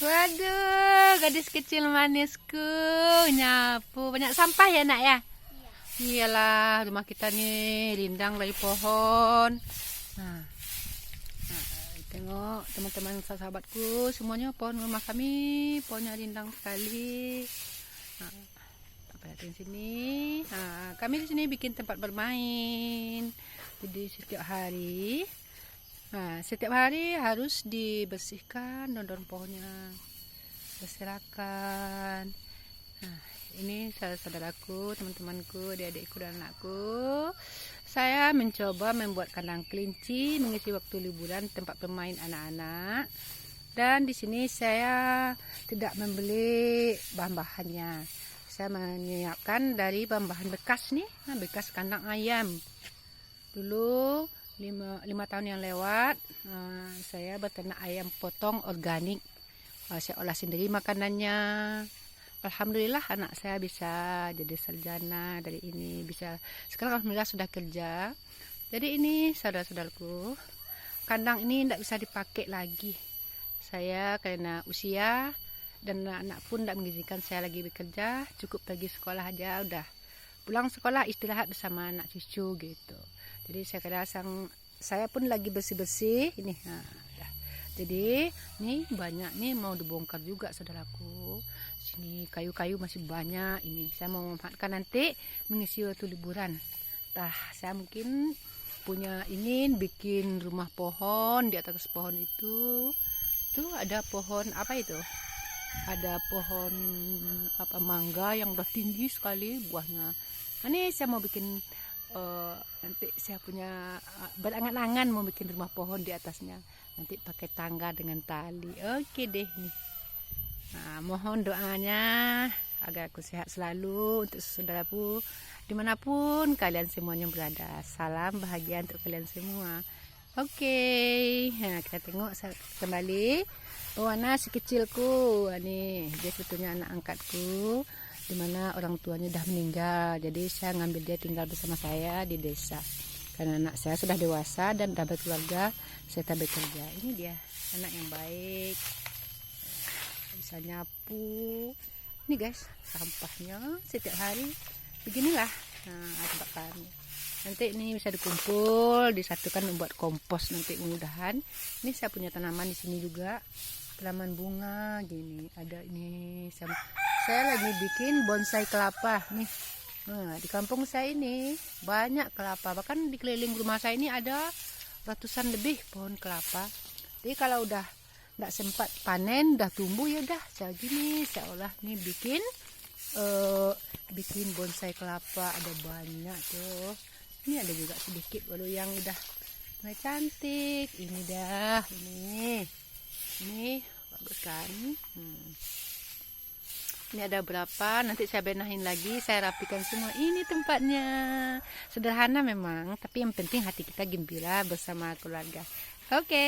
Waduh, gadis kecil manisku nyapu. Banyak sampah ya nak ya? Iyalah, rumah kita nih rindang dari pohon. Nah, tengok teman-teman sahabatku, semuanya pohon rumah kami, pohonnya rindang sekali. Nah, perhatiin sini. Nah, kami di sini bikin tempat bermain. Jadi setiap hari harus dibersihkan daun-daun pohonnya, berserakan. Nah, ini saudaraku, teman-temanku, adik-adikku dan anakku. Saya mencoba membuat kandang kelinci mengisi waktu liburan tempat bermain anak-anak. Dan di sini saya tidak membeli bahan-bahannya. Saya menyiapkan dari bahan-bahan bekas nih, bekas kandang ayam. Dulu 5 tahun yang lewat, saya beternak ayam potong organik. Saya olah sendiri makanannya. Alhamdulillah anak saya bisa jadi sarjana dari ini. Sekarang alhamdulillah sudah kerja. Jadi ini saudara-saudaraku, kandang ini tidak bisa dipakai lagi. Saya karena usia dan anak pun tidak mengizinkan saya lagi bekerja, cukup pergi sekolah aja udah. Pulang sekolah istirahat bersama anak cucu gitu. Jadi saya pun lagi bersih-bersih ini. Jadi nih banyak nih mau dibongkar juga saudaraku. Sini kayu-kayu masih banyak ini. Saya mau memanfaatkan nanti mengisi waktu liburan. Saya mungkin ingin bikin rumah pohon di atas pohon itu. Tuh ada pohon apa itu? Ada pohon mangga yang udah tinggi sekali buahnya. Ini saya mau bikin nanti saya punya berangan-angan mau bikin rumah pohon di atasnya. Nanti pakai tangga dengan tali. Oke deh nih. Nah, mohon doanya agar aku sehat selalu untuk saudaraku dimanapun kalian semuanya berada. Salam bahagia untuk kalian semua. Oke. Nah, kita tengok kembali. Wana si kecilku. Nih, dia sebetulnya anak angkatku. Dimana orang tuanya sudah meninggal, jadi saya ngambil dia tinggal bersama saya di desa karena anak saya sudah dewasa dan sudah berkeluarga, saya tak bekerja. Ini dia anak yang baik, bisa nyapu. Ini guys sampahnya setiap hari beginilah. Tempat kami nanti ini bisa dikumpul disatukan membuat kompos nanti mudah-mudahan. Ini saya punya tanaman di sini juga, tanaman bunga gini ada ini. Saya lagi bikin bonsai kelapa nih. Nah, di kampung saya ini banyak kelapa, bahkan di keliling rumah saya ini ada ratusan lebih pohon kelapa. Jadi kalau udah nggak sempat panen, udah tumbuh ya udah saya gini, saya olah nih bikin bonsai kelapa. Ada banyak tuh. Ini ada juga sedikit walau yang udah mulai cantik. Ini dah, ini bagus kan. Ini ada berapa, nanti saya benahin lagi, saya rapikan semua. Ini tempatnya sederhana memang, tapi yang penting hati kita gembira bersama keluarga. Oke.